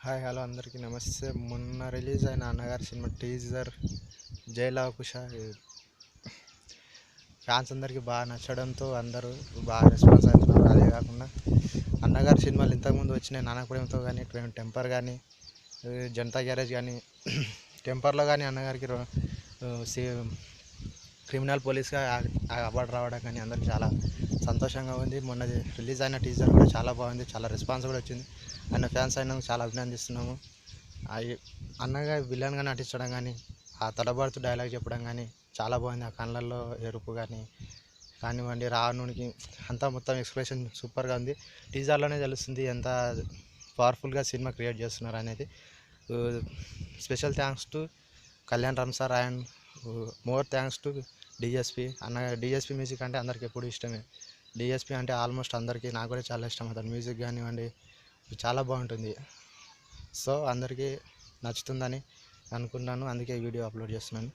Hi hello అందరికీ నమస్తే. మొన్న రిలీజ్ అయిన అన్నగారి సినిమా టీజర్ జై లవ కుష ఫ్యాన్స్ అందరికీ బాగా నచ్చడంతో అందరూ బాగా రెస్పాన్స్ అవుతున్నారు. అదే కాకుండా అన్నగారి సినిమాలు ఇంతకుముందు వచ్చినాయి, నాన్న ప్రేమతో కానీ, టెంపర్ కానీ, జనతా గ్యారేజ్ కానీ, టెంపర్లో కానీ అన్నగారికి క్రిమినల్ పోలీస్గా అవార్డు రావడం కానీ అందరికీ చాలా సంతోషంగా ఉంది. మొన్నది రిలీజ్ అయిన టీజర్ కూడా చాలా బాగుంది, చాలా రెస్పాన్స్ కూడా వచ్చింది. ఆయన ఫ్యాన్స్ అయినందుకు చాలా అభినందిస్తున్నాము. అన్నగా విలన్గా నటించడం కానీ, ఆ తడబడుతూ డైలాగ్ చెప్పడం కానీ చాలా బాగుంది. ఆ కళ్ళల్లో ఎరుపు కానివ్వండి, రావణునికి అంతా మొత్తం ఎక్స్ప్రెషన్ సూపర్గా ఉంది. టీజర్లోనే తెలుస్తుంది ఎంత పవర్ఫుల్గా సినిమా క్రియేట్ చేస్తున్నారు అనేది. Special thanks to Kalyan Ram sir and more thanks to DSP అన్న. డిఎస్పి మ్యూజిక్ అంటే అందరికి ఎప్పుడు ఇష్టమే. డిఎస్పి అంటే ఆల్మోస్ట్ అందరికీ, నాకు కూడా చాలా ఇష్టం. అతను మ్యూజిక్ కానివ్వండి చాలా బాగుంటుంది. సో అందరికీ నచ్చుతుందని అనుకున్నాను, అందుకే వీడియో అప్లోడ్ చేస్తున్నాను.